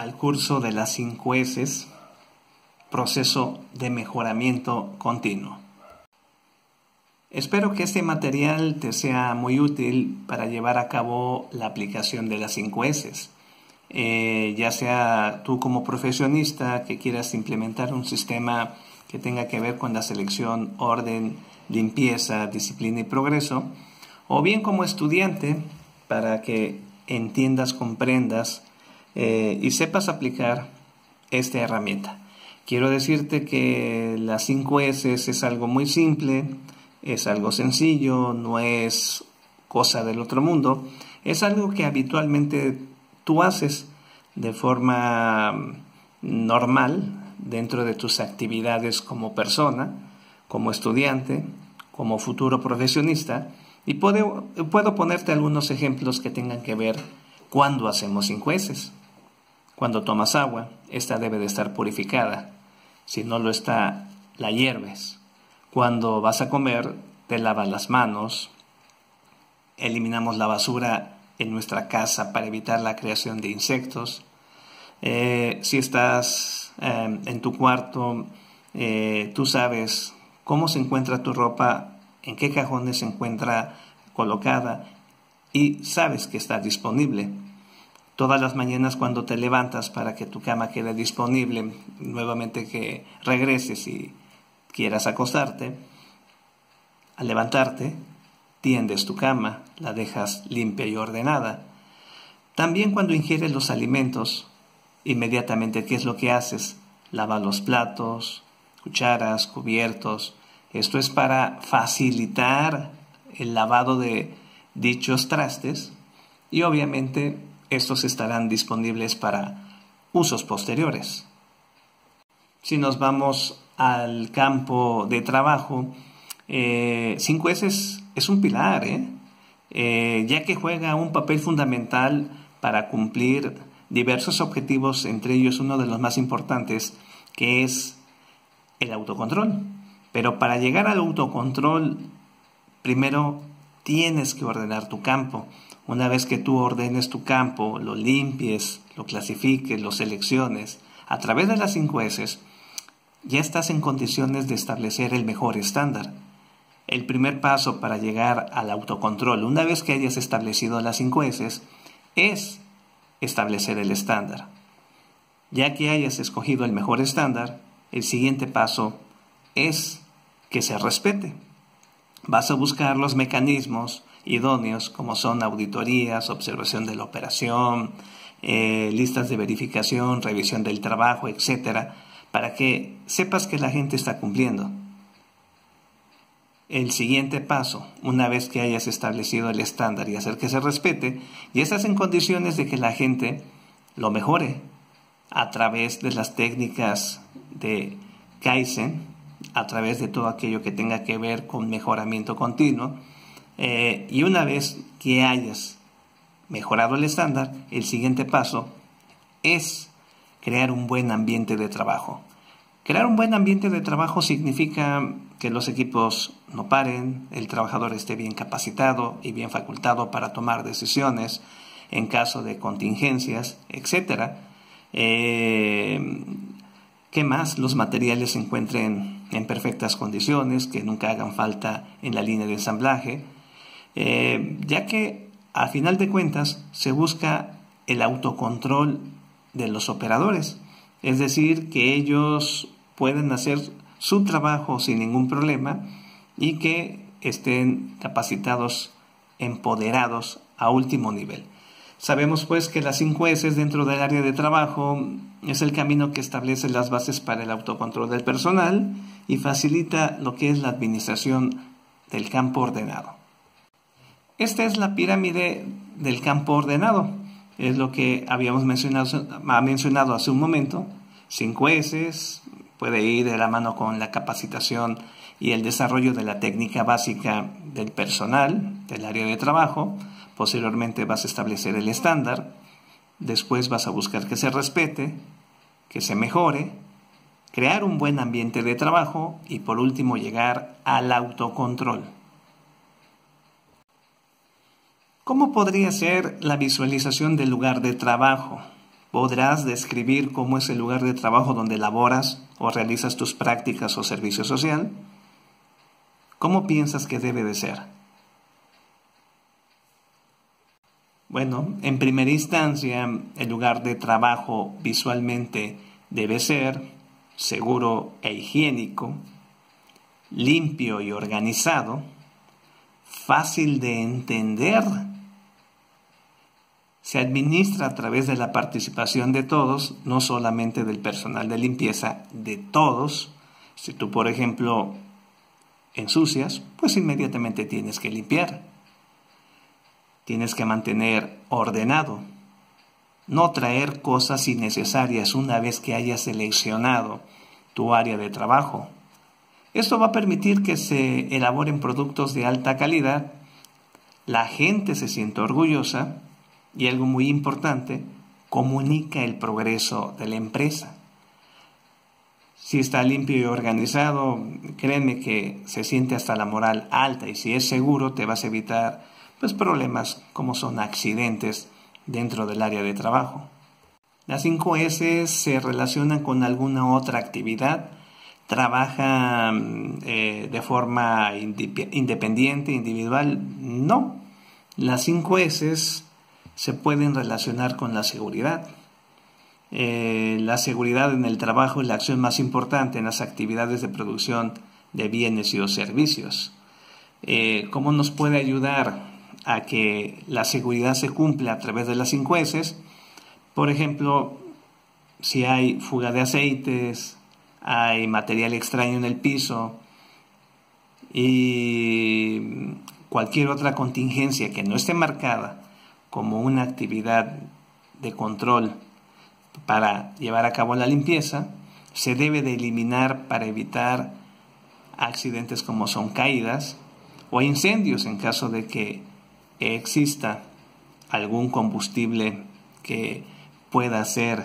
al curso de las 5 S, proceso de mejoramiento continuo. Espero que este material te sea muy útil para llevar a cabo la aplicación de las 5 S. Ya sea tú como profesionista que quieras implementar un sistema que tenga que ver con la selección, orden, limpieza, disciplina y progreso, o bien como estudiante para que entiendas, comprendas y sepas aplicar esta herramienta. Quiero decirte que las 5 S es algo muy simple, es algo sencillo, no es cosa del otro mundo, es algo que habitualmente tú haces de forma normal dentro de tus actividades como persona, como estudiante, como futuro profesionista, y puedo ponerte algunos ejemplos que tengan que ver cuando hacemos 5 S. Cuando tomas agua, esta debe de estar purificada. Si no lo está, la hierves. Cuando vas a comer, te lavas las manos. Eliminamos la basura en nuestra casa para evitar la creación de insectos. Si estás en tu cuarto, tú sabes cómo se encuentra tu ropa, en qué cajones se encuentra colocada y sabes que está disponible. Todas las mañanas cuando te levantas para que tu cama quede disponible, nuevamente que regreses y quieras acostarte, al levantarte, tiendes tu cama, la dejas limpia y ordenada. También cuando ingieres los alimentos, inmediatamente, ¿qué es lo que haces? Lavas los platos, cucharas, cubiertos. Esto es para facilitar el lavado de dichos trastes y obviamente estos estarán disponibles para usos posteriores. Si nos vamos al campo de trabajo, 5 S es un pilar, ya que juega un papel fundamental para cumplir diversos objetivos, entre ellos uno de los más importantes, que es el autocontrol. Pero para llegar al autocontrol, primero tienes que ordenar tu campo. Una vez que tú ordenes tu campo, lo limpies, lo clasifiques, lo selecciones, a través de las 5 S, ya estás en condiciones de establecer el mejor estándar. El primer paso para llegar al autocontrol, una vez que hayas establecido las 5 S, es establecer el estándar. Ya que hayas escogido el mejor estándar, el siguiente paso es que se respete. Vas a buscar los mecanismos idóneos como son auditorías, observación de la operación, listas de verificación, revisión del trabajo, etcétera, para que sepas que la gente está cumpliendo. El siguiente paso, una vez que hayas establecido el estándar y hacer que se respete, ya estás en condiciones de que la gente lo mejore a través de las técnicas de Kaizen, a través de todo aquello que tenga que ver con mejoramiento continuo. Y una vez que hayas mejorado el estándar, el siguiente paso es crear un buen ambiente de trabajo. Crear un buen ambiente de trabajo significa que los equipos no paren, el trabajador esté bien capacitado y bien facultado para tomar decisiones en caso de contingencias, etc. ¿Qué más? Los materiales se encuentren en perfectas condiciones, que nunca hagan falta en la línea de ensamblaje, ya que a final de cuentas se busca el autocontrol de los operadores, es decir, que ellos pueden hacer su trabajo sin ningún problema y que estén capacitados, empoderados a último nivel. Sabemos pues que las 5 S dentro del área de trabajo es el camino que establece las bases para el autocontrol del personal y facilita lo que es la administración del campo ordenado. Esta es la pirámide del campo ordenado. Es lo que habíamos mencionado hace un momento. 5 S puede ir de la mano con la capacitación y el desarrollo de la técnica básica del personal del área de trabajo. Posteriormente vas a establecer el estándar. Después vas a buscar que se respete, que se mejore, crear un buen ambiente de trabajo y por último llegar al autocontrol. ¿Cómo podría ser la visualización del lugar de trabajo? ¿Podrás describir cómo es el lugar de trabajo donde laboras o realizas tus prácticas o servicio social? ¿Cómo piensas que debe de ser? Bueno, en primera instancia, el lugar de trabajo visualmente debe ser seguro e higiénico, limpio y organizado, fácil de entender. Se administra a través de la participación de todos, no solamente del personal de limpieza, de todos. Si tú, por ejemplo, ensucias, pues inmediatamente tienes que limpiar. Tienes que mantener ordenado. No traer cosas innecesarias una vez que hayas seleccionado tu área de trabajo. Esto va a permitir que se elaboren productos de alta calidad, la gente se sienta orgullosa y algo muy importante, comunica el progreso de la empresa. Si está limpio y organizado, créeme que se siente hasta la moral alta y si es seguro te vas a evitar problemas como son accidentes dentro del área de trabajo. Las 5 S se relacionan con alguna otra actividad, trabajan de forma independiente, individual. No, las 5 S se pueden relacionar con la seguridad. La seguridad en el trabajo es la acción más importante en las actividades de producción de bienes y o servicios. ¿Cómo nos puede ayudar a que la seguridad se cumpla a través de las 5 S? Por ejemplo, si hay fuga de aceites, hay material extraño en el piso y cualquier otra contingencia que no esté marcada como una actividad de control para llevar a cabo la limpieza, se debe de eliminar para evitar accidentes como son caídas o incendios en caso de que exista algún combustible que pueda ser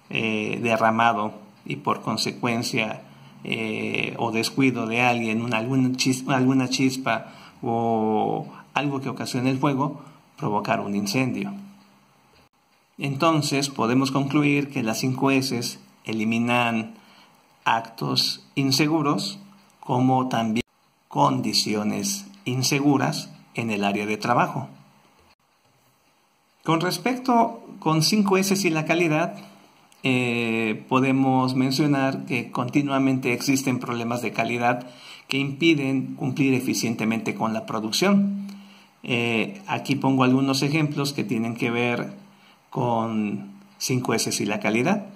derramado y por consecuencia o descuido de alguien, alguna chispa o algo que ocasione el fuego, provocar un incendio. Entonces podemos concluir que las 5 S eliminan actos inseguros como también condiciones inseguras en el área de trabajo. Con respecto con 5 S y la calidad, podemos mencionar que continuamente existen problemas de calidad que impiden cumplir eficientemente con la producción. Aquí pongo algunos ejemplos que tienen que ver con 5 S y la calidad.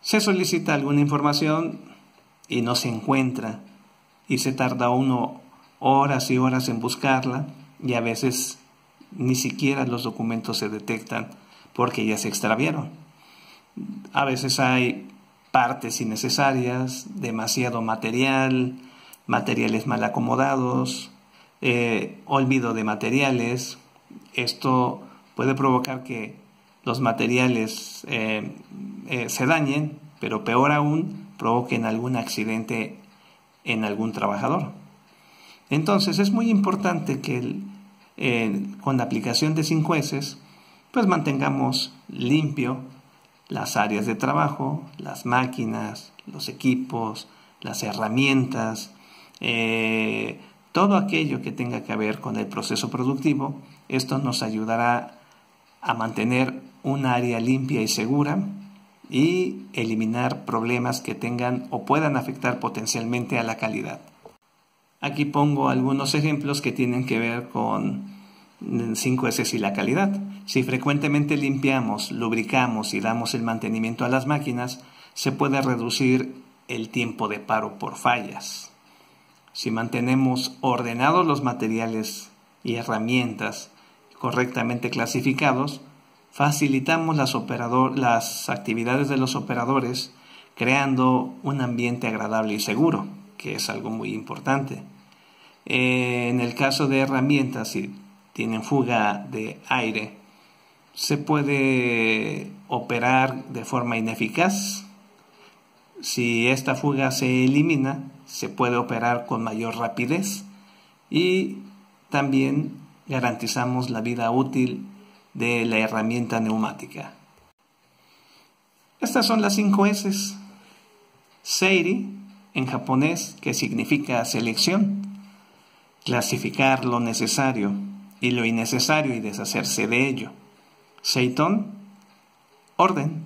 Se solicita alguna información y no se encuentra y se tarda uno horas y horas en buscarla y a veces ni siquiera los documentos se detectan porque ya se extraviaron. A veces hay partes innecesarias, demasiado material, materiales mal acomodados, olvido de materiales. Esto puede provocar que los materiales se dañen, pero peor aún, provoquen algún accidente en algún trabajador. Entonces es muy importante que con la aplicación de 5 S pues mantengamos limpio las áreas de trabajo, las máquinas, los equipos, las herramientas, todo aquello que tenga que ver con el proceso productivo. Esto nos ayudará a mantener un área limpia y segura y eliminar problemas que tengan o puedan afectar potencialmente a la calidad. Aquí pongo algunos ejemplos que tienen que ver con 5 S y la calidad. Si frecuentemente limpiamos, lubricamos y damos el mantenimiento a las máquinas, se puede reducir el tiempo de paro por fallas. Si mantenemos ordenados los materiales y herramientas correctamente clasificados, facilitamos las actividades de los operadores, creando un ambiente agradable y seguro, que es algo muy importante. En el caso de herramientas, si tienen fuga de aire, se puede operar de forma ineficaz. Si esta fuga se elimina, se puede operar con mayor rapidez y también garantizamos la vida útil de la herramienta neumática. Estas son las 5 S. Seiri, en japonés, que significa selección, clasificar lo necesario y lo innecesario y deshacerse de ello. Seiton, orden.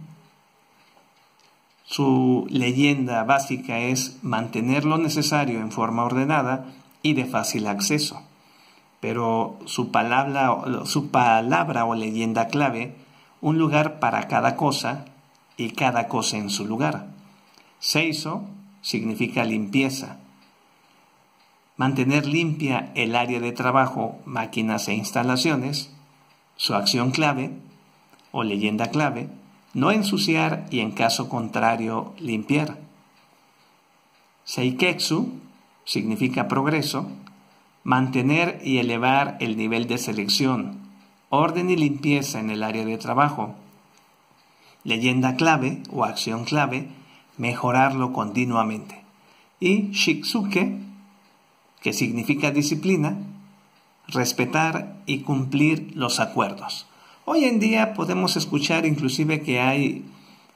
Su leyenda básica es mantener lo necesario en forma ordenada y de fácil acceso. Pero su palabra o leyenda clave, un lugar para cada cosa y cada cosa en su lugar. Seiso significa limpieza. Mantener limpia el área de trabajo, máquinas e instalaciones. Su acción clave o leyenda clave, no ensuciar y en caso contrario limpiar. Seiketsu significa progreso, mantener y elevar el nivel de selección, orden y limpieza en el área de trabajo. Leyenda clave o acción clave, mejorarlo continuamente. Y Shitsuke, que significa disciplina, respetar y cumplir los acuerdos. Hoy en día podemos escuchar inclusive que hay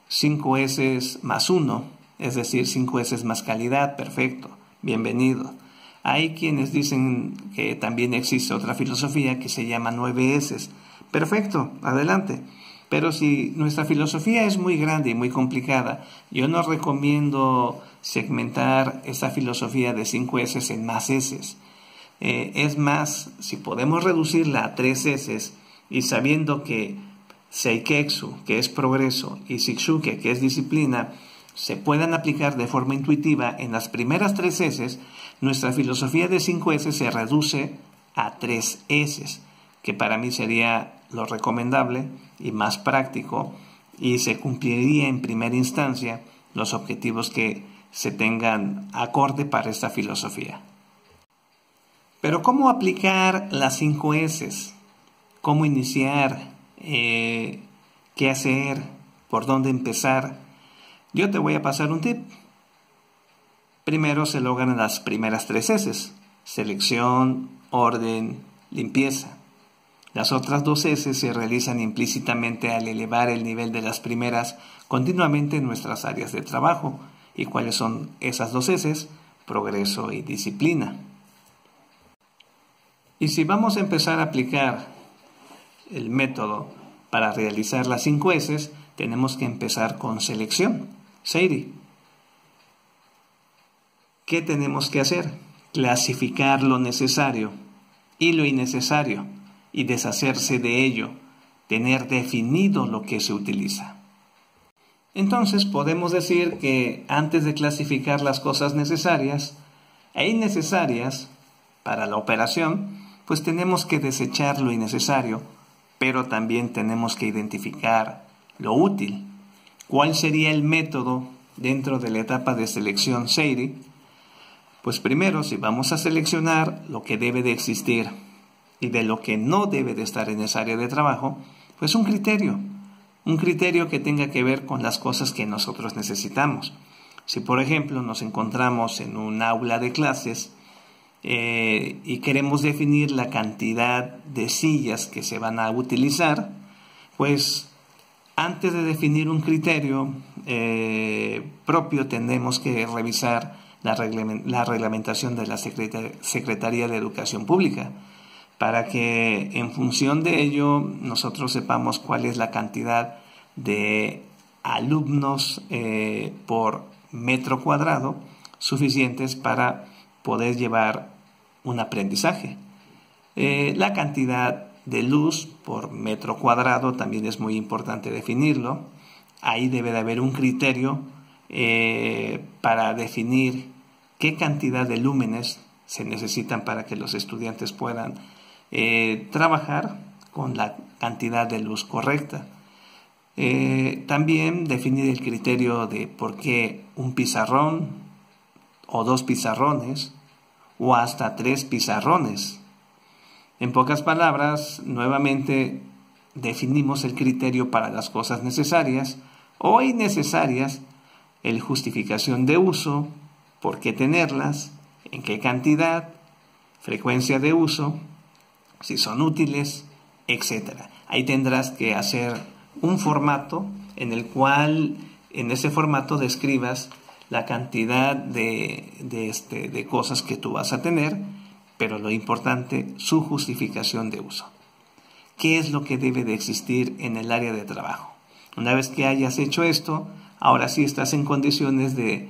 5 S más 1, es decir, 5 S más calidad, perfecto, bienvenido. Hay quienes dicen que también existe otra filosofía que se llama 9 S. Perfecto, adelante. Pero si nuestra filosofía es muy grande y muy complicada, yo no recomiendo segmentar esta filosofía de 5 S en más S. Es más, si podemos reducirla a 3 S y sabiendo que Seiketsu, que es progreso, y Shitsuke, que es disciplina, se puedan aplicar de forma intuitiva en las primeras 3 S, nuestra filosofía de 5 S se reduce a 3 S, que para mí sería lo recomendable y más práctico, y se cumpliría en primera instancia los objetivos que se tengan acorde para esta filosofía. Pero ¿cómo aplicar las 5 S? ¿Cómo iniciar? ¿Qué hacer? ¿Por dónde empezar? Yo te voy a pasar un tip. Primero se logran las primeras 3 S: selección, orden, limpieza. Las otras 2 S se realizan implícitamente al elevar el nivel de las primeras continuamente en nuestras áreas de trabajo. ¿Y cuáles son esas 2 S? Progreso y disciplina. Y si vamos a empezar a aplicar el método para realizar las 5 S, tenemos que empezar con selección. Seiri. ¿Qué tenemos que hacer? Clasificar lo necesario y lo innecesario y deshacerse de ello, tener definido lo que se utiliza. Entonces podemos decir que antes de clasificar las cosas necesarias e innecesarias para la operación, pues tenemos que desechar lo innecesario, pero también tenemos que identificar lo útil. ¿Cuál sería el método dentro de la etapa de selección Seiri? Pues primero, si vamos a seleccionar lo que debe de existir y de lo que no debe de estar en esa área de trabajo, pues un criterio que tenga que ver con las cosas que nosotros necesitamos. Si por ejemplo nos encontramos en un aula de clases y queremos definir la cantidad de sillas que se van a utilizar, pues antes de definir un criterio propio tenemos que revisar la reglamentación de la Secretaría de Educación Pública, para que en función de ello nosotros sepamos cuál es la cantidad de alumnos por metro cuadrado suficientes para poder llevar un aprendizaje. La cantidad de luz por metro cuadrado también es muy importante definirlo. Ahí debe de haber un criterio para definir qué cantidad de lúmenes se necesitan para que los estudiantes puedan trabajar con la cantidad de luz correcta. También definir el criterio de por qué un pizarrón o 2 pizarrones o hasta 3 pizarrones. En pocas palabras, nuevamente definimos el criterio para las cosas necesarias o innecesarias, el justificación de uso, por qué tenerlas, en qué cantidad, frecuencia de uso, si son útiles, etc. Ahí tendrás que hacer un formato en el cual en ese formato describas la cantidad de cosas que tú vas a tener, pero lo importante, su justificación de uso. ¿Qué es lo que debe de existir en el área de trabajo? Una vez que hayas hecho esto, ahora sí estás en condiciones de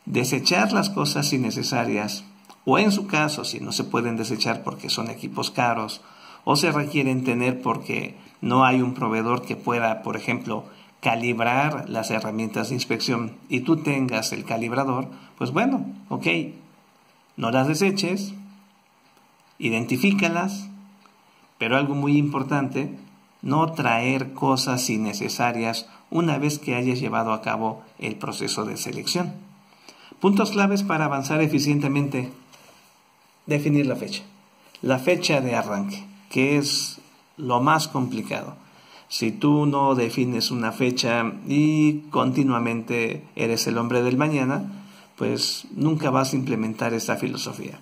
desechar las cosas innecesarias, o en su caso, si no se pueden desechar porque son equipos caros, o se requieren tener porque no hay un proveedor que pueda, por ejemplo, calibrar las herramientas de inspección y tú tengas el calibrador, pues bueno, ok, no las deseches, identifícalas, pero algo muy importante, no traer cosas innecesarias una vez que hayas llevado a cabo el proceso de selección. Puntos claves para avanzar eficientemente. Definir la fecha de arranque, que es lo más complicado. Si tú no defines una fecha y continuamente eres el hombre del mañana, pues nunca vas a implementar esta filosofía.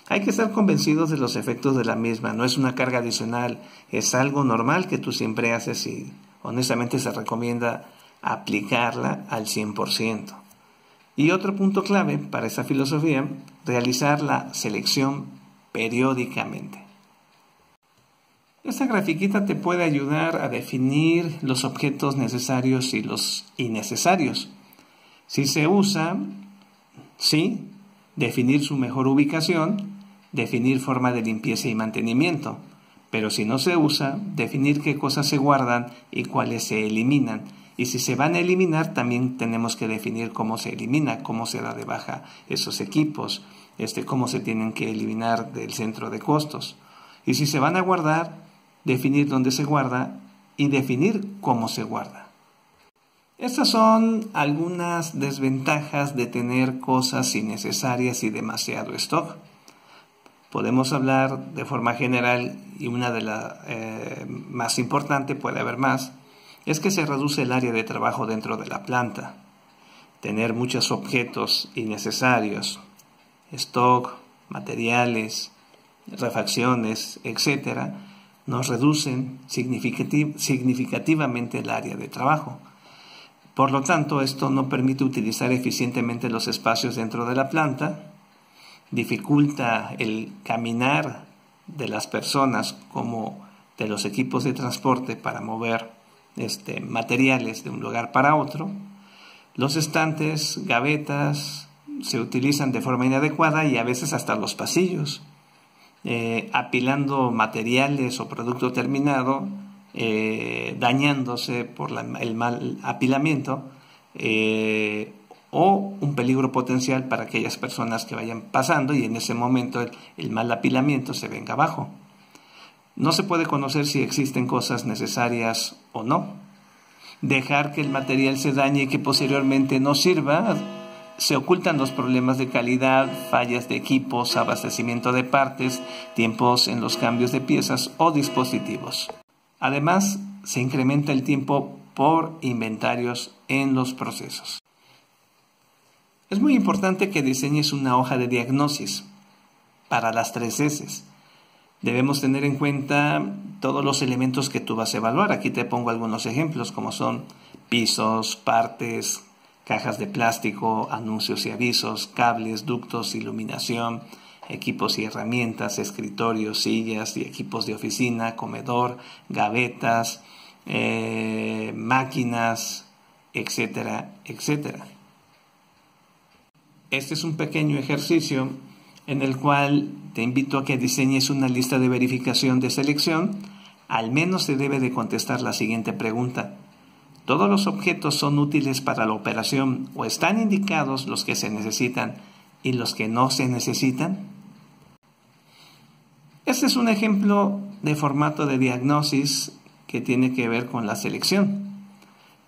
Hay que estar convencidos de los efectos de la misma, no es una carga adicional, es algo normal que tú siempre haces y honestamente se recomienda aplicarla al 100%. Y otro punto clave para esta filosofía, realizar la selección periódicamente. Esta grafiquita te puede ayudar a definir los objetos necesarios y los innecesarios. Si se usa, sí, definir su mejor ubicación, definir forma de limpieza y mantenimiento. Pero si no se usa, definir qué cosas se guardan y cuáles se eliminan. Y si se van a eliminar, también tenemos que definir cómo se elimina, cómo se da de baja esos equipos, cómo se tienen que eliminar del centro de costos. Y si se van a guardar, definir dónde se guarda y definir cómo se guarda. Estas son algunas desventajas de tener cosas innecesarias y demasiado stock. Podemos hablar de forma general y una de las más importante, puede haber más, es que se reduce el área de trabajo dentro de la planta. Tener muchos objetos innecesarios, stock, materiales, refacciones, etc., nos reducen significativamente el área de trabajo. Por lo tanto, esto no permite utilizar eficientemente los espacios dentro de la planta, dificulta el caminar de las personas como de los equipos de transporte para mover materiales de un lugar para otro. Los estantes, gavetas, se utilizan de forma inadecuada y a veces hasta los pasillos, apilando materiales o producto terminado, dañándose por el mal apilamiento, o un peligro potencial para aquellas personas que vayan pasando y en ese momento el mal apilamiento se venga abajo. No se puede conocer si existen cosas necesarias o no. Dejar que el material se dañe y que posteriormente no sirva, se ocultan los problemas de calidad, fallas de equipos, abastecimiento de partes, tiempos en los cambios de piezas o dispositivos. Además, se incrementa el tiempo por inventarios en los procesos. Es muy importante que diseñes una hoja de diagnosis para las 3 S. Debemos tener en cuenta todos los elementos que tú vas a evaluar. Aquí te pongo algunos ejemplos como son pisos, partes, cajas de plástico, anuncios y avisos, cables, ductos, iluminación, equipos y herramientas, escritorios, sillas y equipos de oficina, comedor, gavetas, máquinas, etcétera, etcétera. Este es un pequeño ejercicio en el cual te invito a que diseñes una lista de verificación de selección. Al menos se debe de contestar la siguiente pregunta: ¿todos los objetos son útiles para la operación o están indicados los que se necesitan y los que no se necesitan? Este es un ejemplo de formato de diagnosis que tiene que ver con la selección.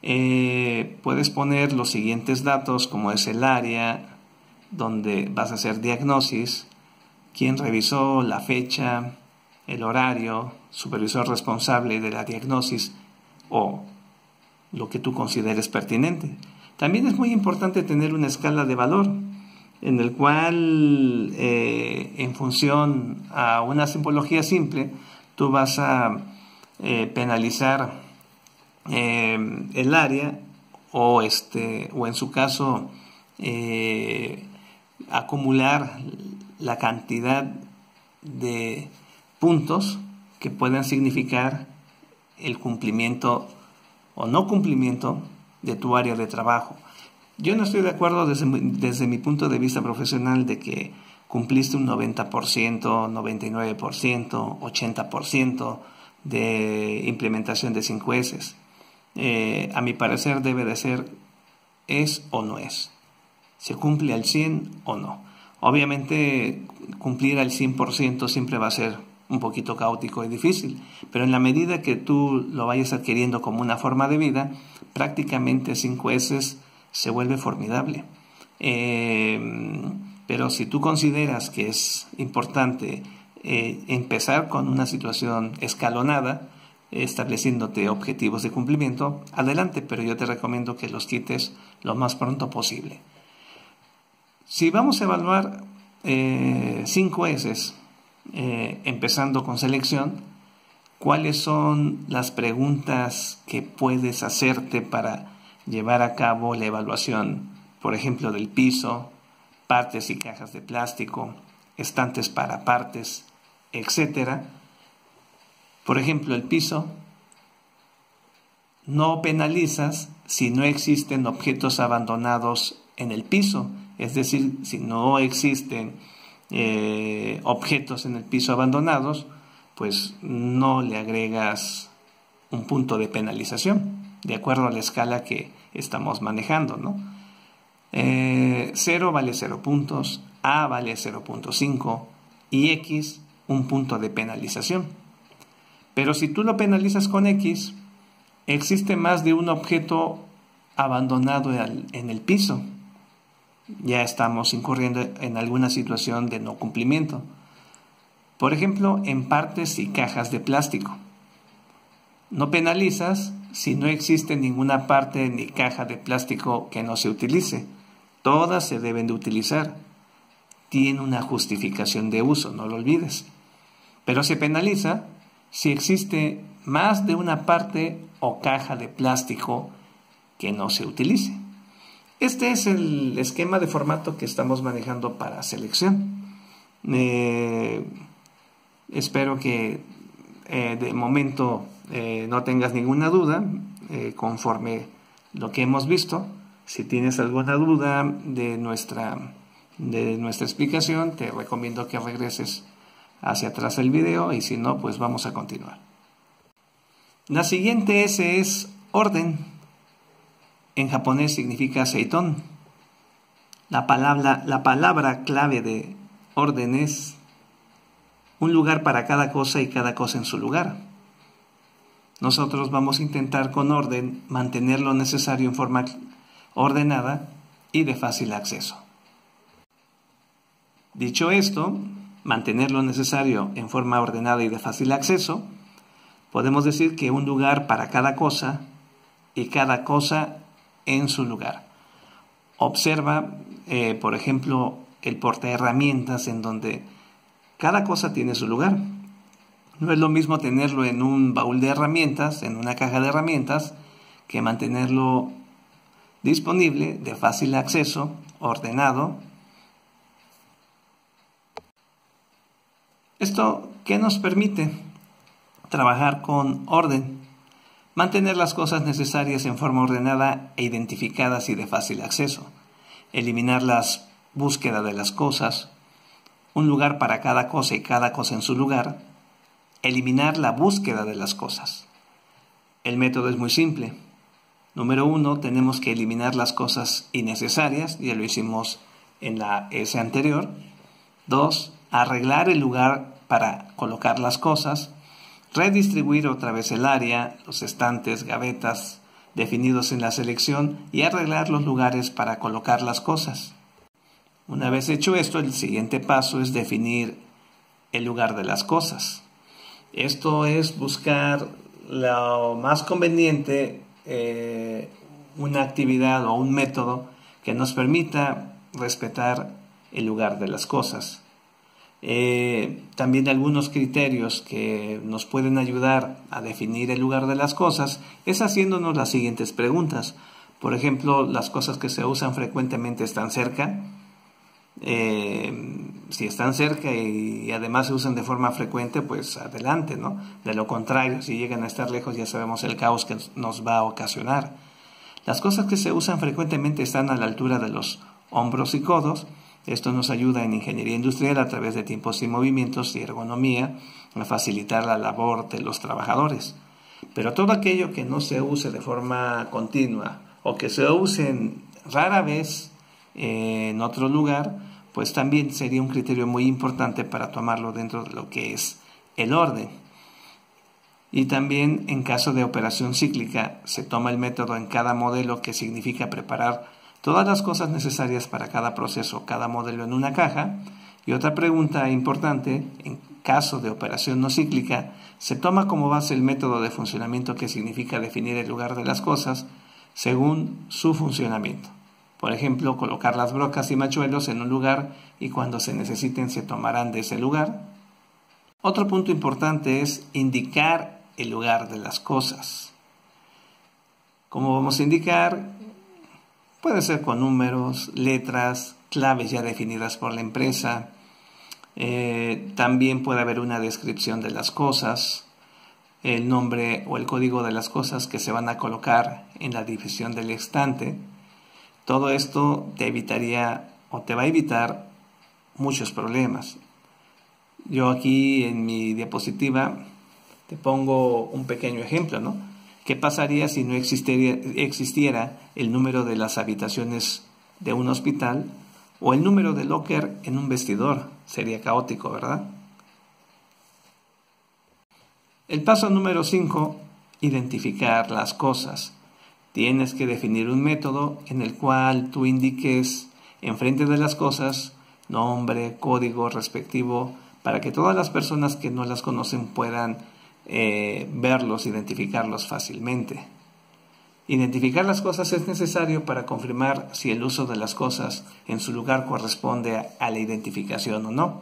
Puedes poner los siguientes datos, como es el área donde vas a hacer diagnosis, quién revisó, la fecha, el horario, supervisor responsable de la diagnosis o lo que tú consideres pertinente. También es muy importante tener una escala de valor en el cual, en función a una simbología simple, tú vas a penalizar el área o en su caso acumular la cantidad de puntos que puedan significar el cumplimiento o no cumplimiento de tu área de trabajo. Yo no estoy de acuerdo desde mi punto de vista profesional de que cumpliste un 90%, 99%, 80% de implementación de 5S. A mi parecer debe de ser es o no es. ¿Se cumple al 100 o no? Obviamente cumplir al 100% siempre va a ser un poquito caótico y difícil, pero en la medida que tú lo vayas adquiriendo como una forma de vida, prácticamente 5S se vuelve formidable. Pero si tú consideras que es importante empezar con una situación escalonada, estableciéndote objetivos de cumplimiento, adelante, pero yo te recomiendo que los quites lo más pronto posible. Si vamos a evaluar 5S, empezando con selección, ¿cuáles son las preguntas que puedes hacerte para llevar a cabo la evaluación, por ejemplo, del piso, partes y cajas de plástico, estantes para partes, etcétera? Por ejemplo, el piso, no penalizas si no existen objetos abandonados en el piso, es decir, si no existen objetos en el piso abandonados, pues no le agregas un punto de penalización, de acuerdo a la escala que estamos manejando, ¿no? 0 vale 0 puntos, A vale 0.5 y X un punto de penalización. Pero si tú lo penalizas con X, existe más de un objeto abandonado en el piso. Ya estamos incurriendo en alguna situación de no cumplimiento. Por ejemplo, en partes y cajas de plástico. No penalizas si no existe ninguna parte ni caja de plástico que no se utilice. Todas se deben de utilizar. Tiene una justificación de uso, no lo olvides. Pero se penaliza si existe más de una parte o caja de plástico que no se utilice. Este es el esquema de formato que estamos manejando para selección. Espero que de momento no tengas ninguna duda conforme lo que hemos visto. Si tienes alguna duda de nuestra explicación, te recomiendo que regreses hacia atrás el video, y si no, pues vamos a continuar. La siguiente S es orden. En japonés significa seitón. La palabra clave de orden es un lugar para cada cosa y cada cosa en su lugar. Nosotros vamos a intentar con orden mantener lo necesario en forma ordenada y de fácil acceso. Dicho esto, mantener lo necesario en forma ordenada y de fácil acceso, podemos decir que un lugar para cada cosa y cada cosa en su lugar. Observa, por ejemplo, el portaherramientas, en donde cada cosa tiene su lugar. No es lo mismo tenerlo en un baúl de herramientas, en una caja de herramientas, que mantenerlo disponible, de fácil acceso, ordenado. ¿Esto qué nos permite? Trabajar con orden. Mantener las cosas necesarias en forma ordenada e identificadas y de fácil acceso. Eliminar la búsqueda de las cosas. Un lugar para cada cosa y cada cosa en su lugar. Eliminar la búsqueda de las cosas. El método es muy simple. Número 1, tenemos que eliminar las cosas innecesarias. Ya lo hicimos en la S anterior. 2, arreglar el lugar para colocar las cosas. Redistribuir otra vez el área, los estantes, gavetas definidos en la selección, y arreglar los lugares para colocar las cosas. Una vez hecho esto, el siguiente paso es definir el lugar de las cosas. Esto es buscar lo más conveniente, una actividad o un método que nos permita respetar el lugar de las cosas. También algunos criterios que nos pueden ayudar a definir el lugar de las cosas es haciéndonos las siguientes preguntas. Por ejemplo, las cosas que se usan frecuentemente están cerca. Si están cerca y además se usan de forma frecuente, pues adelante, ¿no? De lo contrario, si llegan a estar lejos, ya sabemos el caos que nos va a ocasionar. Las cosas que se usan frecuentemente están a la altura de los hombros y codos. Esto nos ayuda en ingeniería industrial a través de tiempos y movimientos y ergonomía a facilitar la labor de los trabajadores. Pero todo aquello que no se use de forma continua o que se use rara vez en otro lugar, pues también sería un criterio muy importante para tomarlo dentro de lo que es el orden. Y también en caso de operación cíclica se toma el método en cada modelo, que significa preparar todas las cosas necesarias para cada proceso, cada modelo en una caja. Y otra pregunta importante, en caso de operación no cíclica, se toma como base el método de funcionamiento, que significa definir el lugar de las cosas según su funcionamiento. Por ejemplo, colocar las brocas y machuelos en un lugar y cuando se necesiten se tomarán de ese lugar. Otro punto importante es indicar el lugar de las cosas. ¿Cómo vamos a indicar? Puede ser con números, letras, claves ya definidas por la empresa. También puede haber una descripción de las cosas, el nombre o el código de las cosas que se van a colocar en la división del estante. Todo esto te evitaría o te va a evitar muchos problemas. Yo aquí en mi diapositiva te pongo un pequeño ejemplo, ¿no? ¿Qué pasaría si no existiera el número de las habitaciones de un hospital o el número de locker en un vestidor? Sería caótico, ¿verdad? El paso número 5, identificar las cosas. Tienes que definir un método en el cual tú indiques enfrente de las cosas nombre, código respectivo, para que todas las personas que no las conocen puedan verlos, identificarlos fácilmente. Identificar las cosas es necesario para confirmar si el uso de las cosas en su lugar corresponde a la identificación o no.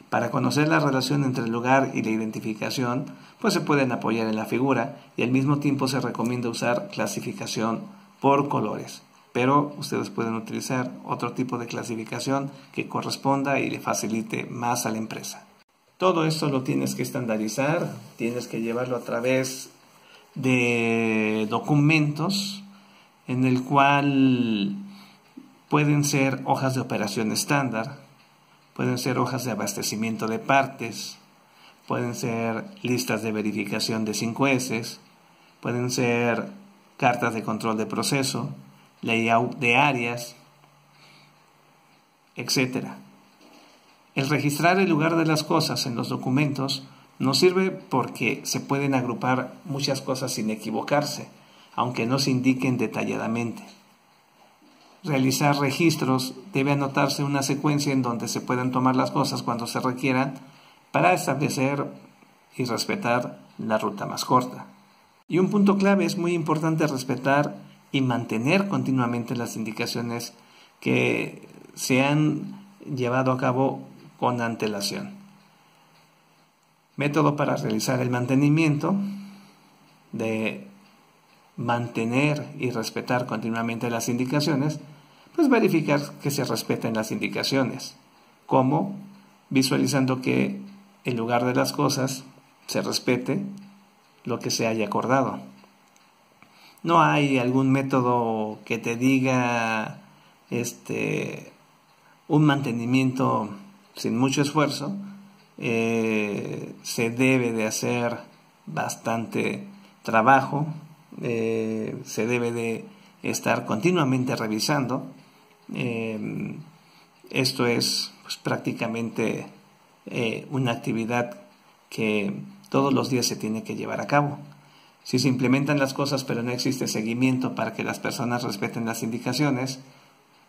Para conocer la relación entre el lugar y la identificación, pues se pueden apoyar en la figura, y al mismo tiempo se recomienda usar clasificación por colores. Pero ustedes pueden utilizar otro tipo de clasificación que corresponda y le facilite más a la empresa. Todo esto lo tienes que estandarizar, tienes que llevarlo a través de documentos en el cual pueden ser hojas de operación estándar, pueden ser hojas de abastecimiento de partes, pueden ser listas de verificación de 5S, pueden ser cartas de control de proceso, layout de áreas, etc. El registrar el lugar de las cosas en los documentos nos sirve porque se pueden agrupar muchas cosas sin equivocarse, aunque no se indiquen detalladamente. Realizar registros debe anotarse una secuencia en donde se puedan tomar las cosas cuando se requieran para establecer y respetar la ruta más corta. Y un punto clave, es muy importante respetar y mantener continuamente las indicaciones que se han llevado a cabo con antelación. Método para realizar el mantenimiento, de mantener y respetar continuamente las indicaciones, pues verificar que se respeten las indicaciones. ¿Cómo? Visualizando que el lugar de las cosas se respete lo que se haya acordado. No hay algún método que te diga un mantenimiento sin mucho esfuerzo. Se debe de hacer bastante trabajo, se debe de estar continuamente revisando. Esto es pues, prácticamente una actividad que todos los días se tiene que llevar a cabo. Si se implementan las cosas pero no existe seguimiento para que las personas respeten las indicaciones,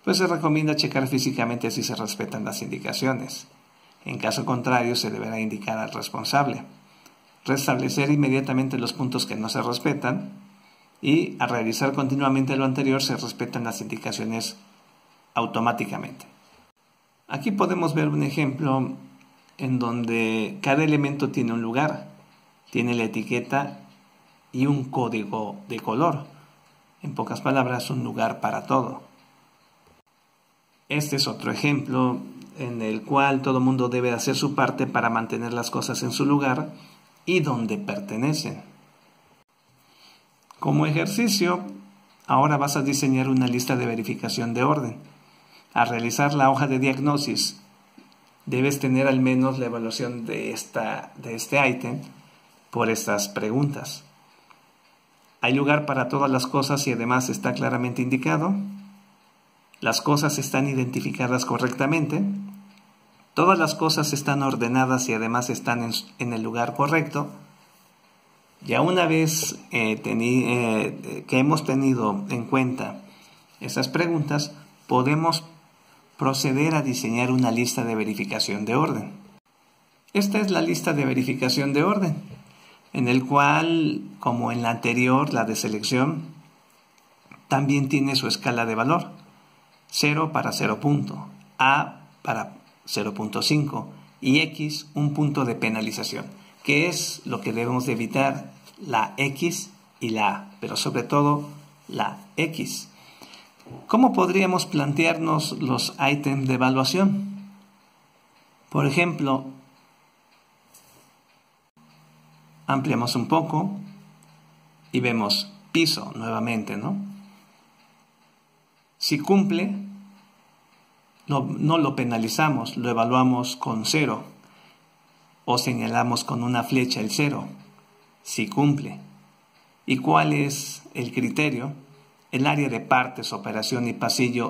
pues se recomienda checar físicamente si se respetan las indicaciones. En caso contrario, se deberá indicar al responsable, restablecer inmediatamente los puntos que no se respetan, y al realizar continuamente lo anterior se respetan las indicaciones automáticamente. Aquí podemos ver un ejemplo en donde cada elemento tiene un lugar, tiene la etiqueta y un código de color. En pocas palabras, un lugar para todo. Este es otro ejemplo en el cual todo mundo debe hacer su parte para mantener las cosas en su lugar y donde pertenecen. Como ejercicio, ahora vas a diseñar una lista de verificación de orden. Al realizar la hoja de diagnosis, debes tener al menos la evaluación de este ítem por estas preguntas. ¿Hay lugar para todas las cosas y además está claramente indicado? ¿Las cosas están identificadas correctamente? ¿Todas las cosas están ordenadas y además están en el lugar correcto? Ya una vez que hemos tenido en cuenta esas preguntas, podemos proceder a diseñar una lista de verificación de orden. Esta es la lista de verificación de orden, en el cual, como en la anterior, la de selección, también tiene su escala de valor. 0 para 0 punto, A para 0.5 y X un punto de penalización, que es lo que debemos de evitar, la X y la A, pero sobre todo la X. ¿Cómo podríamos plantearnos los ítems de evaluación? Por ejemplo, ampliamos un poco y vemos piso nuevamente, ¿no? Si cumple, no lo penalizamos, lo evaluamos con 0 o señalamos con una flecha el 0, si cumple. ¿Y cuál es el criterio? El área de partes, operación y pasillo